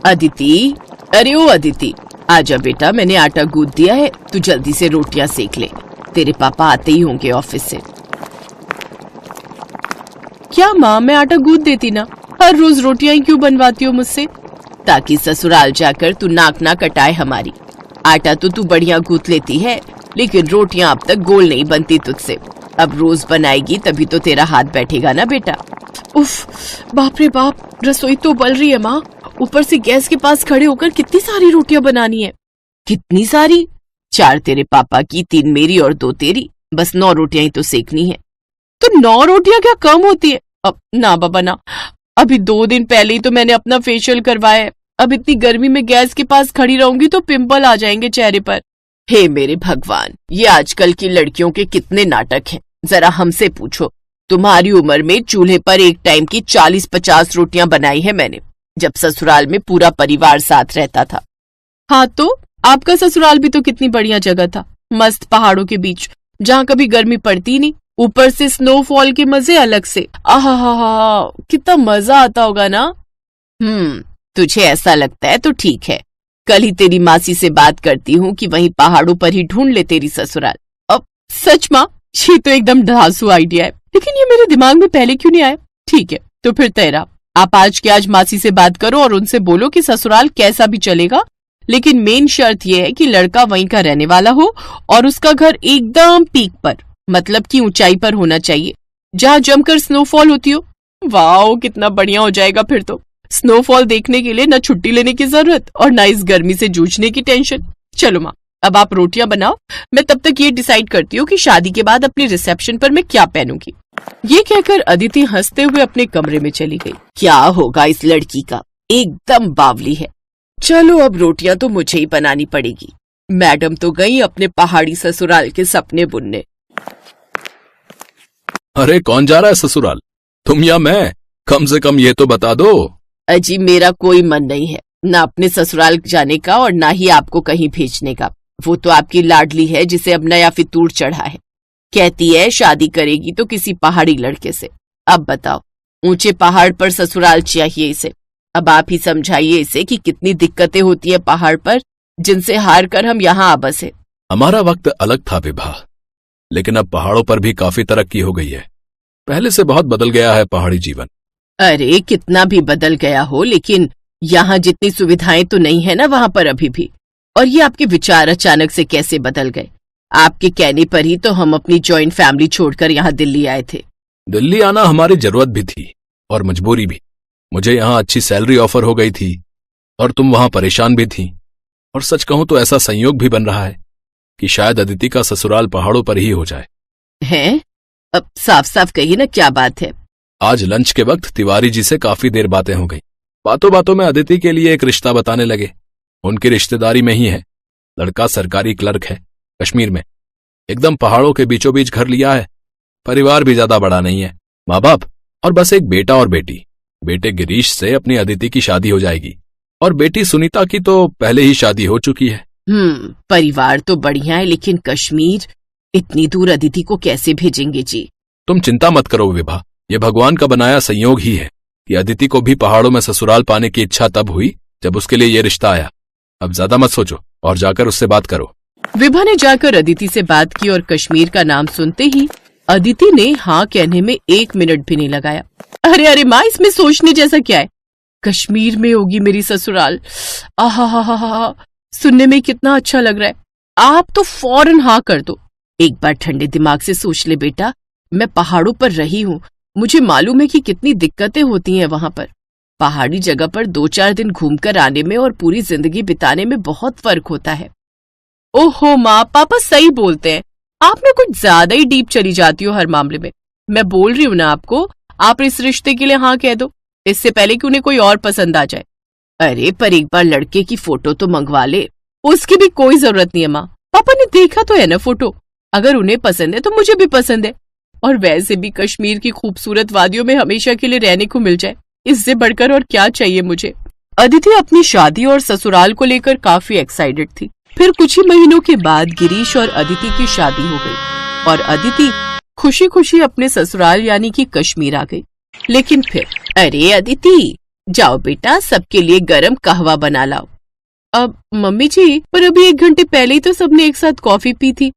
अदिति, अरे ओ अदिति, आजा बेटा, मैंने आटा गूंथ दिया है, तू जल्दी से रोटियां सेक ले, तेरे पापा आते ही होंगे ऑफिस से। क्या माँ, मैं आटा गूंथ देती ना, हर रोज रोटियां ही क्यों बनवाती हो मुझसे? ताकि ससुराल जाकर तू नाक ना कटाए हमारी। आटा तो तू बढ़िया गूंथ लेती है, लेकिन रोटियां अब तक गोल नहीं बनती तुझसे। अब रोज बनाएगी तभी तो तेरा हाथ बैठेगा ना बेटा। उफ, बाप रे बाप, रसोई तो बल रही है माँ, ऊपर से गैस के पास खड़े होकर कितनी सारी रोटियां बनानी है। कितनी सारी? 4 तेरे पापा की, 3 मेरी और 2 तेरी, बस 9 रोटियां ही तो सेकनी है। तो 9 रोटियां क्या कम होती है? अब ना बाबा ना, अभी 2 दिन पहले ही तो मैंने अपना फेशियल करवाया है। अब इतनी गर्मी में गैस के पास खड़ी रहूंगी तो पिंपल आ जाएंगे चेहरे पर। हे मेरे भगवान, ये आजकल की लड़कियों के कितने नाटक हैं। जरा हमसे पूछो, तुम्हारी उम्र में चूल्हे पर एक टाइम की 40-50 रोटियां बनाई है मैंने, जब ससुराल में पूरा परिवार साथ रहता था। हाँ तो आपका ससुराल भी तो कितनी बढ़िया जगह था, मस्त पहाड़ों के बीच, जहाँ कभी गर्मी पड़ती नहीं, ऊपर से स्नोफॉल के मजे अलग से। आहा, कितना मजा आता होगा ना। तुझे ऐसा लगता है तो ठीक है, कल ही तेरी मासी से बात करती हूँ कि वहीं पहाड़ों पर ही ढूंढ ले तेरी ससुराल। अब सच माँ, ये तो एकदम धांसू आइडिया है, लेकिन ये मेरे दिमाग में पहले क्यों नहीं आया? ठीक है, तो फिर तेरा, आप आज के आज मासी से बात करो और उनसे बोलो कि ससुराल कैसा भी चलेगा, लेकिन मेन शर्त यह है कि लड़का वहीं का रहने वाला हो और उसका घर एकदम पीक पर, मतलब कि ऊंचाई पर होना चाहिए, जहाँ जमकर स्नोफॉल होती हो। वाओ, कितना बढ़िया हो जाएगा फिर तो। स्नोफॉल देखने के लिए न छुट्टी लेने की जरूरत और न इस गर्मी से जूझने की टेंशन। चलो माँ, अब आप रोटियां बनाओ, मैं तब तक ये डिसाइड करती हूँ कि शादी के बाद अपनी रिसेप्शन पर मैं क्या पहनूंगी। ये कहकर अदिति हंसते हुए अपने कमरे में चली गई। क्या होगा इस लड़की का, एकदम बावली है। चलो अब रोटियां तो मुझे ही बनानी पड़ेगी। मैडम तो गई अपने पहाड़ी ससुराल के सपने बुनने। अरे कौन जा रहा है ससुराल, तुम या मैं? कम से कम ये तो बता दो। अजी मेरा कोई मन नहीं है, ना अपने ससुराल जाने का और ना ही आपको कहीं भेजने का। वो तो आपकी लाडली है जिसे अब नया फितूर चढ़ा है, कहती है शादी करेगी तो किसी पहाड़ी लड़के से। अब बताओ, ऊंचे पहाड़ पर ससुराल चाहिए इसे। अब आप ही समझाइए इसे कि कितनी दिक्कतें होती है पहाड़ पर, जिनसे हार कर हम यहाँ आ बसे। हमारा वक्त अलग था विभा, लेकिन अब पहाड़ों पर भी काफी तरक्की हो गई है। पहले से बहुत बदल गया है पहाड़ी जीवन। अरे कितना भी बदल गया हो, लेकिन यहाँ जितनी सुविधाएं तो नहीं है ना वहाँ पर अभी भी। और ये आपके विचार अचानक से कैसे बदल गए? आपके कहने पर ही तो हम अपनी जॉइंट फैमिली छोड़कर यहाँ दिल्ली आए थे। दिल्ली आना हमारी जरूरत भी थी और मजबूरी भी। मुझे यहाँ अच्छी सैलरी ऑफर हो गई थी और तुम वहां परेशान भी थी। और सच कहूं तो ऐसा संयोग भी बन रहा है कि शायद अदिति का ससुराल पहाड़ों पर ही हो जाए। हैं? अब साफ साफ कहिए ना, क्या बात है? आज लंच के वक्त तिवारी जी से काफी देर बातें हो गई। बातों बातों में अदिति के लिए एक रिश्ता बताने लगे। उनकी रिश्तेदारी में ही है, लड़का सरकारी क्लर्क है कश्मीर में, एकदम पहाड़ों के बीचों बीच घर लिया है। परिवार भी ज्यादा बड़ा नहीं है, माँ बाप और बस एक बेटा और बेटी। बेटे गिरीश से अपनी अदिति की शादी हो जाएगी और बेटी सुनीता की तो पहले ही शादी हो चुकी है। परिवार तो बढ़िया है, लेकिन कश्मीर, इतनी दूर अदिति को कैसे भेजेंगे जी? तुम चिंता मत करो विभा, ये भगवान का बनाया संयोग ही है कि अदिति को भी पहाड़ों में ससुराल पाने की इच्छा तब हुई जब उसके लिए ये रिश्ता आया। अब ज्यादा मत सोचो और जाकर उससे बात करो। विभा ने जाकर अदिति से बात की और कश्मीर का नाम सुनते ही अदिति ने हाँ कहने में 1 मिनट भी नहीं लगाया। अरे अरे माँ, इसमें सोचने जैसा क्या है? कश्मीर में होगी मेरी ससुराल। आहा, सुनने में कितना अच्छा लग रहा है। आप तो फौरन हाँ कर दो। एक बार ठंडे दिमाग से सोच ले बेटा, मैं पहाड़ों पर रही हूँ, मुझे मालूम है कि कितनी दिक्कतें होती हैं वहां पर। पहाड़ी जगह पर 2-4 दिन घूमकर आने में और पूरी जिंदगी बिताने में बहुत फर्क होता है। ओहो माँ, पापा सही बोलते हैं, आप ना कुछ ज्यादा ही डीप चली जाती हो हर मामले में। मैं बोल रही हूँ ना आपको, आप इस रिश्ते के लिए हाँ कह दो, इससे पहले कि उन्हें कोई और पसंद आ जाए। अरे पर एक बार लड़के की फोटो तो मंगवा ले। उसकी भी कोई जरूरत नहीं है माँ, पापा ने देखा तो है ना फोटो। अगर उन्हें पसंद है तो मुझे भी पसंद है, और वैसे भी कश्मीर की खूबसूरत वादियों में हमेशा के लिए रहने को मिल जाए, इससे बढ़कर और क्या चाहिए मुझे। अदिति अपनी शादी और ससुराल को लेकर काफी एक्साइटेड थी। फिर कुछ ही महीनों के बाद गिरीश और अदिति की शादी हो गई और अदिति खुशी खुशी अपने ससुराल यानी कि कश्मीर आ गई। लेकिन फिर, अरे अदिति, जाओ बेटा, सबके लिए गरम कहवा बना लाओ। अब मम्मी जी, पर अभी 1 घंटे पहले ही तो सबने एक साथ कॉफी पी थी।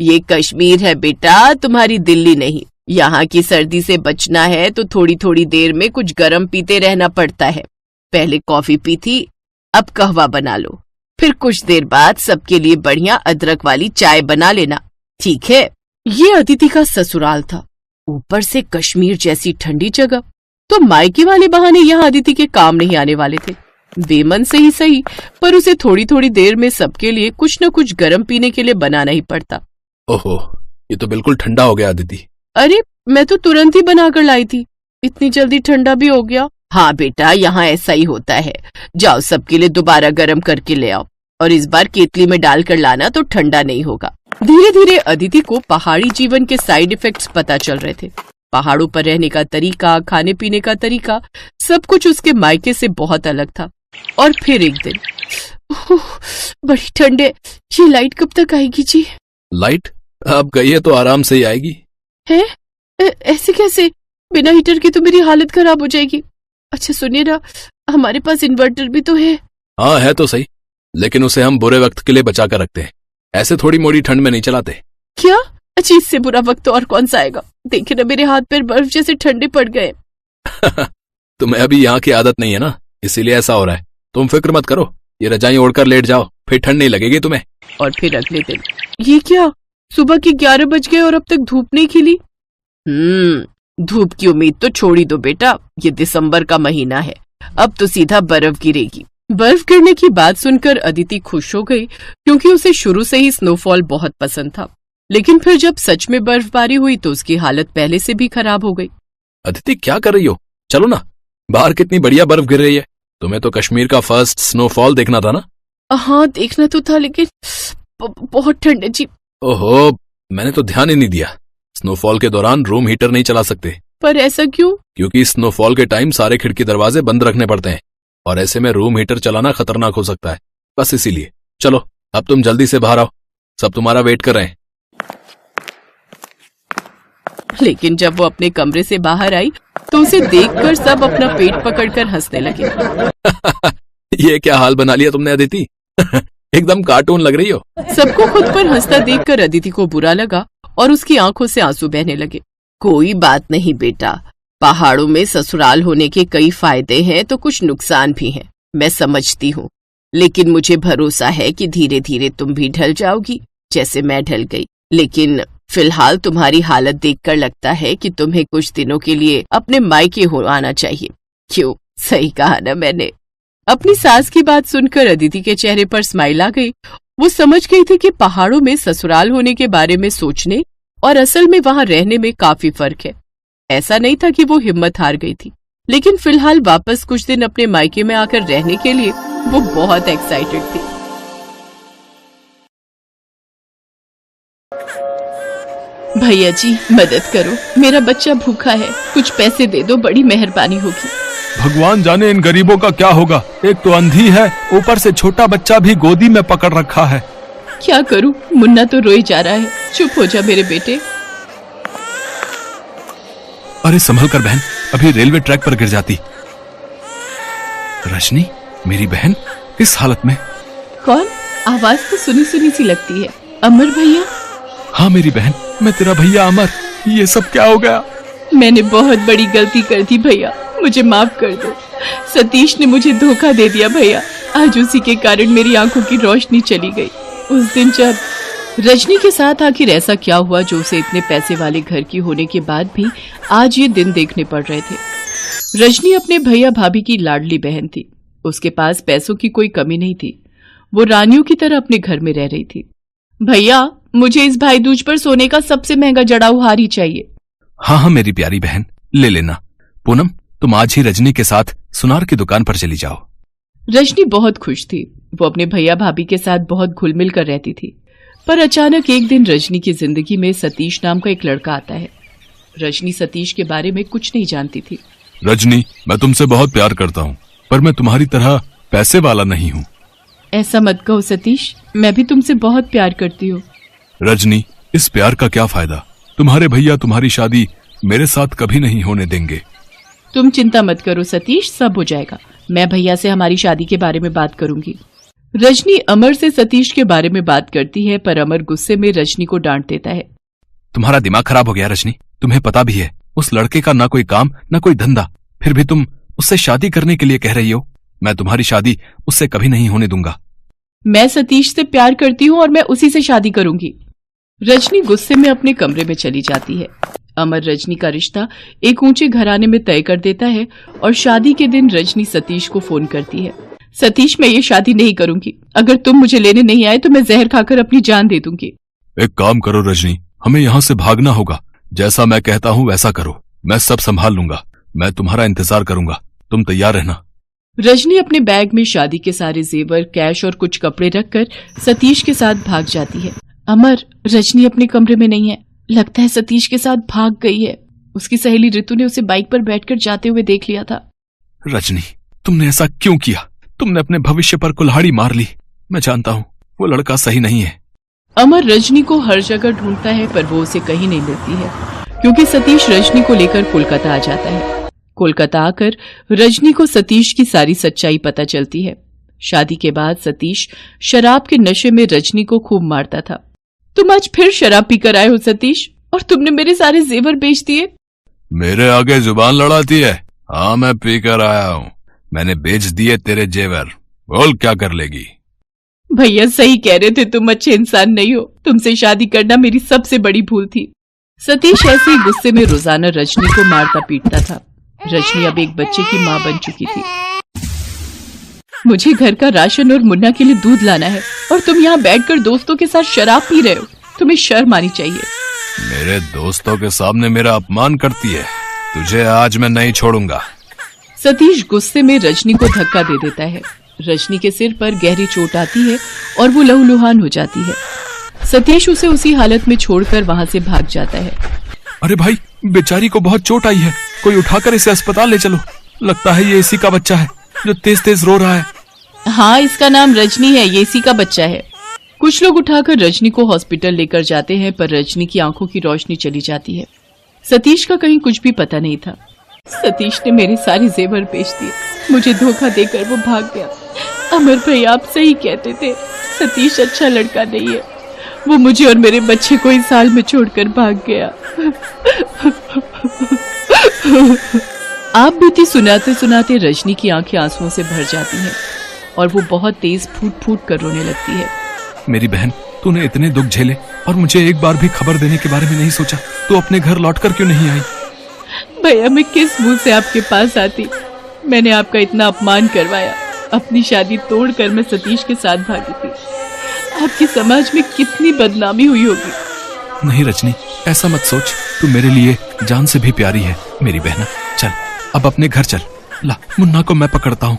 ये कश्मीर है बेटा, तुम्हारी दिल्ली नहीं। यहाँ की सर्दी से बचना है तो थोड़ी थोड़ी देर में कुछ गरम पीते रहना पड़ता है। पहले कॉफी पी थी, अब कहवा बना लो, फिर कुछ देर बाद सबके लिए बढ़िया अदरक वाली चाय बना लेना, ठीक है? ये अदिति का ससुराल था, ऊपर से कश्मीर जैसी ठंडी जगह, तो मायके वाले बहाने यहाँ अदिति के काम नहीं आने वाले थे। बेमन से ही सही, पर उसे थोड़ी थोड़ी देर में सबके लिए कुछ न कुछ गर्म पीने के लिए बनाना ही पड़ता। ओहो, ये तो बिल्कुल ठंडा हो गया अदिति। अरे मैं तो तुरंत ही बनाकर लाई थी, इतनी जल्दी ठंडा भी हो गया। हाँ बेटा, यहाँ ऐसा ही होता है। जाओ सबके लिए दोबारा गर्म करके ले आओ, और इस बार केतली में डालकर लाना तो ठंडा नहीं होगा। धीरे धीरे अदिति को पहाड़ी जीवन के साइड इफेक्ट्स पता चल रहे थे। पहाड़ों पर रहने का तरीका, खाने पीने का तरीका, सब कुछ उसके मायके से बहुत अलग था। और फिर एक दिन, बड़ी ठंड है, ये लाइट कब तक आएगी जी? लाइट अब गई है तो आराम से ही आएगी। है? ऐसे कैसे? बिना हीटर के तो मेरी हालत खराब हो जाएगी। अच्छा सुनिए ना, हमारे पास इन्वर्टर भी तो है। हाँ है तो सही, लेकिन उसे हम बुरे वक्त के लिए बचा कर रखते हैं, ऐसे थोड़ी मोड़ी ठंड में नहीं चलाते। क्या? अच्छा, इससे बुरा वक्त तो और कौन सा आएगा? देखे ना, मेरे हाथ पैर बर्फ जैसे ठंडे पड़ गए। तुम्हें अभी यहाँ की आदत नहीं है ना, इसीलिए ऐसा हो रहा है। तुम फिक्र मत करो, ये रजाई ओढ़कर लेट जाओ, फिर ठंड नहीं लगेगी तुम्हें। और फिर अगले दिन, ये क्या, सुबह के 11 बज गए और अब तक धूप नहीं खिली। धूप की उम्मीद तो छोड़ ही दो बेटा, ये दिसंबर का महीना है, अब तो सीधा बर्फ गिरेगी। बर्फ गिरने की बात सुनकर अदिति खुश हो गई, क्योंकि उसे शुरू से ही स्नोफॉल बहुत पसंद था। लेकिन फिर जब सच में बर्फबारी हुई तो उसकी हालत पहले से भी खराब हो गई। अदिति क्या कर रही हो? चलो ना, बाहर कितनी बढ़िया बर्फ गिर रही है। तुम्हें तो कश्मीर का फर्स्ट स्नोफॉल देखना था ना? हाँ देखना तो था, लेकिन बहुत ठंड है जी। ओहो, मैंने तो ध्यान ही नहीं दिया। स्नोफॉल के दौरान रूम हीटर नहीं चला सकते। पर ऐसा क्यों? क्योंकि स्नोफॉल के टाइम सारे खिड़की दरवाजे बंद रखने पड़ते हैं, और ऐसे में रूम हीटर चलाना खतरनाक हो सकता है, बस इसीलिए। चलो अब तुम जल्दी से बाहर आओ, सब तुम्हारा वेट कर रहे हैं। लेकिन जब वो अपने कमरे से बाहर आई तो उसे देखकर सब अपना पेट पकड़कर हंसने लगे। ये क्या हाल बना लिया तुमने अदिति? एकदम कार्टून लग रही हो। सबको खुद पर हंसता देखकर अदिति को बुरा लगा और उसकी आंखों से आंसू बहने लगे। कोई बात नहीं बेटा, पहाड़ों में ससुराल होने के कई फायदे हैं तो कुछ नुकसान भी हैं, मैं समझती हूँ। लेकिन मुझे भरोसा है कि धीरे धीरे तुम भी ढल जाओगी, जैसे मैं ढल गई। लेकिन फिलहाल तुम्हारी हालत देखकर लगता है कि तुम्हें कुछ दिनों के लिए अपने मायके हो आना चाहिए। क्यों, सही कहा ना मैंने? अपनी सास की बात सुनकर अदिति के चेहरे पर स्माइल आ गई। वो समझ गई थी कि पहाड़ों में ससुराल होने के बारे में सोचने और असल में वहां रहने में काफी फर्क है। ऐसा नहीं था कि वो हिम्मत हार गई थी, लेकिन फिलहाल वापस कुछ दिन अपने मायके में आकर रहने के लिए वो बहुत एक्साइटेड थी। भैया जी मदद करो, मेरा बच्चा भूखा है, कुछ पैसे दे दो, बड़ी मेहरबानी होगी। भगवान जाने इन गरीबों का क्या होगा, एक तो अंधी है, ऊपर से छोटा बच्चा भी गोदी में पकड़ रखा है। क्या करूं, मुन्ना तो रोई जा रहा है। चुप हो जा मेरे बेटे। अरे संभल कर बहन, अभी रेलवे ट्रैक पर गिर जाती। रजनी, मेरी बहन इस हालत में? कौन? आवाज तो सुनी सुनी सी लगती है। अमर भैया? हाँ मेरी बहन, मैं तेरा भैया अमर। ये सब क्या हो गया? मैंने बहुत बड़ी गलती कर दी भैया, मुझे माफ कर दो। सतीश ने मुझे धोखा दे दिया भैया, आज उसी के कारण मेरी आंखों की रोशनी चली गई। उस दिन जब रजनी के साथ आखिर ऐसा क्या हुआ जो उसे इतने पैसे वाले घर की होने के बाद भी आज ये दिन देखने पड़ रहे थे। रजनी अपने भैया भाभी की लाडली बहन थी, उसके पास पैसों की कोई कमी नहीं थी। वो रानियों की तरह अपने घर में रह रही थी। भैया, मुझे इस भाई दूज पर सोने का सबसे महंगा जड़ाऊ हार ही चाहिए। हाँ हाँ मेरी प्यारी बहन, ले लेना। पूनम, तुम आज ही रजनी के साथ सुनार की दुकान पर चली जाओ। रजनी बहुत खुश थी, वो अपने भैया भाभी के साथ बहुत घुल मिल कर रहती थी। पर अचानक एक दिन रजनी की जिंदगी में सतीश नाम का एक लड़का आता है। रजनी सतीश के बारे में कुछ नहीं जानती थी। रजनी, मैं तुमसे बहुत प्यार करता हूँ, पर मैं तुम्हारी तरह पैसे वाला नहीं हूँ। ऐसा मत कहो सतीश, मैं भी तुमसे बहुत प्यार करती हूँ। रजनी, इस प्यार का क्या फायदा? तुम्हारे भैया तुम्हारी शादी मेरे साथ कभी नहीं होने देंगे। तुम चिंता मत करो सतीश, सब हो जाएगा। मैं भैया से हमारी शादी के बारे में बात करूंगी। रजनी अमर से सतीश के बारे में बात करती है, पर अमर गुस्से में रजनी को डांट देता है। तुम्हारा दिमाग खराब हो गया रजनी, तुम्हें पता भी है उस लड़के का ना कोई काम ना कोई धंधा, फिर भी तुम उससे शादी करने के लिए कह रही हो। मैं तुम्हारी शादी उससे कभी नहीं होने दूंगा। मैं सतीश से प्यार करती हूँ और मैं उसी से शादी करूंगी। रजनी गुस्से में अपने कमरे में चली जाती है। अमर रजनी का रिश्ता एक ऊंचे घराने में तय कर देता है और शादी के दिन रजनी सतीश को फोन करती है। सतीश, मैं ये शादी नहीं करूंगी। अगर तुम मुझे लेने नहीं आए तो मैं जहर खाकर अपनी जान दे दूंगी। एक काम करो रजनी, हमें यहाँ से भागना होगा। जैसा मैं कहता हूँ वैसा करो, मैं सब संभाल लूंगा। मैं तुम्हारा इंतजार करूंगा, तुम तैयार रहना। रजनी अपने बैग में शादी के सारे जेवर, कैश और कुछ कपड़े रखकर सतीश के साथ भाग जाती है। अमर, रजनी अपने कमरे में नहीं है। लगता है सतीश के साथ भाग गई है। उसकी सहेली ऋतु ने उसे बाइक पर बैठकर जाते हुए देख लिया था। रजनी, तुमने ऐसा क्यों किया? तुमने अपने भविष्य पर कुल्हाड़ी मार ली। मैं जानता हूँ वो लड़का सही नहीं है। अमर रजनी को हर जगह ढूंढता है, पर वो उसे कहीं नहीं मिलती है, क्योंकि सतीश रजनी को लेकर कोलकाता आ जाता है। कोलकाता आकर रजनी को सतीश की सारी सच्चाई पता चलती है। शादी के बाद सतीश शराब के नशे में रजनी को खूब मारता था। तुम आज फिर शराब पीकर आए हो सतीश, और तुमने मेरे सारे जेवर बेच दिए। मेरे आगे जुबान लड़ाती है? हाँ, मैं पीकर आया हूँ। मैंने बेच दिए तेरे जेवर। बोल क्या कर लेगी? भैया सही कह रहे थे, तुम अच्छे इंसान नहीं हो। तुमसे शादी करना मेरी सबसे बड़ी भूल थी। सतीश ऐसे ही गुस्से में रोजाना रजनी को मारता पीटता था। रजनी अब एक बच्चे की माँ बन चुकी थी। मुझे घर का राशन और मुन्ना के लिए दूध लाना है, और तुम यहाँ बैठकर दोस्तों के साथ शराब पी रहे हो। तुम्हें शर्म आनी चाहिए। मेरे दोस्तों के सामने मेरा अपमान करती है। तुझे आज मैं नहीं छोड़ूंगा। सतीश गुस्से में रजनी को धक्का दे देता है। रजनी के सिर पर गहरी चोट आती है और वो लहूलुहान हो जाती है। सतीश उसे उसी हालत में छोड़कर वहाँ से भाग जाता है। अरे भाई, बेचारी को बहुत चोट आई है, कोई उठाकर इसे अस्पताल ले चलो। लगता है ये इसी का बच्चा है जो तेज तेज रो रहा है। हाँ, इसका नाम रजनी है, ये इसी का बच्चा है। कुछ लोग उठाकर रजनी को हॉस्पिटल लेकर जाते हैं, पर रजनी की आंखों की रोशनी चली जाती है। सतीश का कहीं कुछ भी पता नहीं था। सतीश ने मेरे सारे जेवर बेच दिए, मुझे धोखा देकर वो भाग गया। अमर भाई, आप सही कहते थे, सतीश अच्छा लड़का नहीं है। वो मुझे और मेरे बच्चे को इस हाल में छोड़कर भाग गया। आप बीती सुनाते सुनाते रजनी की आंखें आंसुओं से भर जाती हैं और वो बहुत तेज फूट फूट कर रोने लगती है। मेरी बहन, तूने इतने दुख झेले और मुझे एक बार भी खबर देने के बारे में नहीं सोचा। तू अपने घर लौटकर क्यों नहीं आई? भैया, मैं किस मुंह से आपके पास आती? मैंने आपका इतना अपमान करवाया। अपनी शादी तोड़कर मैं सतीश के साथ भागी थी। आपकी समाज में कितनी बदनामी हुई होगी। नहीं रजनी, ऐसा मत सोच। तू मेरे लिए जान से भी प्यारी है मेरी बहना। चल अब अपने घर चल। ला, मुन्ना को मैं पकड़ता हूँ।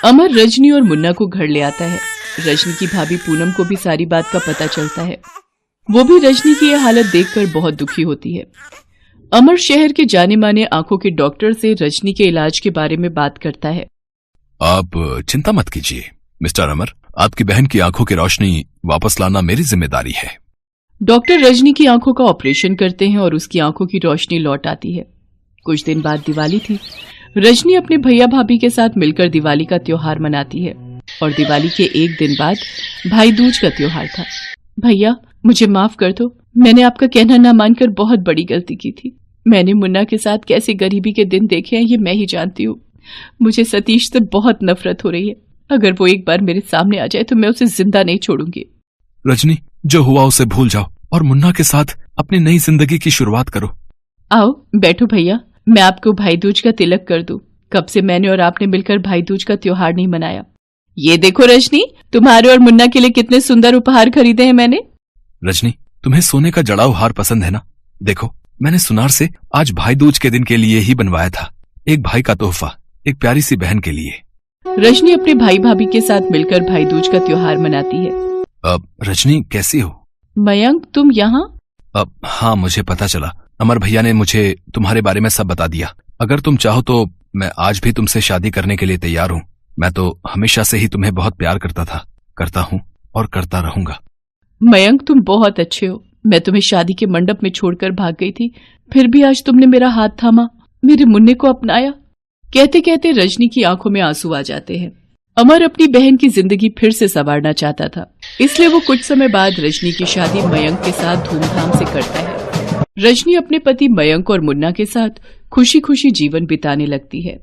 अमर रजनी और मुन्ना को घर ले आता है। रजनी की भाभी पूनम को भी सारी बात का पता चलता है। वो भी रजनी की यह हालत देखकर बहुत दुखी होती है। अमर शहर के जाने माने आंखों के डॉक्टर से रजनी के इलाज के बारे में बात करता है। आप चिंता मत कीजिए मिस्टर अमर, आपकी बहन की आंखों की रोशनी वापस लाना मेरी जिम्मेदारी है। डॉक्टर रजनी की आंखों का ऑपरेशन करते हैं और उसकी आंखों की रोशनी लौट आती है। कुछ दिन बाद दिवाली थी। रजनी अपने भैया भाभी के साथ मिलकर दिवाली का त्योहार मनाती है और दिवाली के एक दिन बाद भाई दूज का त्योहार था। भैया, मुझे माफ कर दो। मैंने आपका कहना ना मानकर बहुत बड़ी गलती की थी। मैंने मुन्ना के साथ कैसे गरीबी के दिन देखे हैं ये मैं ही जानती हूँ। मुझे सतीश से बहुत नफरत हो रही है। अगर वो एक बार मेरे सामने आ जाए तो मैं उसे जिंदा नहीं छोड़ूंगी। रजनी, जो हुआ उसे भूल जाओ और मुन्ना के साथ अपनी नई जिंदगी की शुरुआत करो। आओ बैठो भैया, मैं आपको भाई दूज का तिलक कर दूं। कब से मैंने और आपने मिलकर भाई दूज का त्योहार नहीं मनाया। ये देखो रजनी, तुम्हारे और मुन्ना के लिए कितने सुंदर उपहार खरीदे हैं मैंने। रजनी, तुम्हें सोने का जड़ाऊ हार पसंद है ना? देखो, मैंने सुनार से आज भाई दूज के दिन के लिए ही बनवाया था। एक भाई का तोहफा एक प्यारी सी बहन के लिए। रजनी अपने भाई भाभी के साथ मिलकर भाई दूज का त्योहार मनाती है। अब रजनी कैसी हो? मयंक, तुम यहाँ? अब हाँ, मुझे पता चला। अमर भैया ने मुझे तुम्हारे बारे में सब बता दिया। अगर तुम चाहो तो मैं आज भी तुमसे शादी करने के लिए तैयार हूँ। मैं तो हमेशा से ही तुम्हें बहुत प्यार करता था, करता हूँ और करता रहूंगा। मयंक, तुम बहुत अच्छे हो। मैं तुम्हें शादी के मंडप में छोड़कर भाग गई थी, फिर भी आज तुमने मेरा हाथ थामा, मेरे मुन्ने को अपनाया। कहते कहते रजनी की आंखों में आंसू आ जाते हैं। अमर अपनी बहन की जिंदगी फिर से संवारना चाहता था, इसलिए वो कुछ समय बाद रजनी की शादी मयंक के साथ धूमधाम से करता है। रजनी अपने पति मयंक और मुन्ना के साथ खुशी खुशी जीवन बिताने लगती है।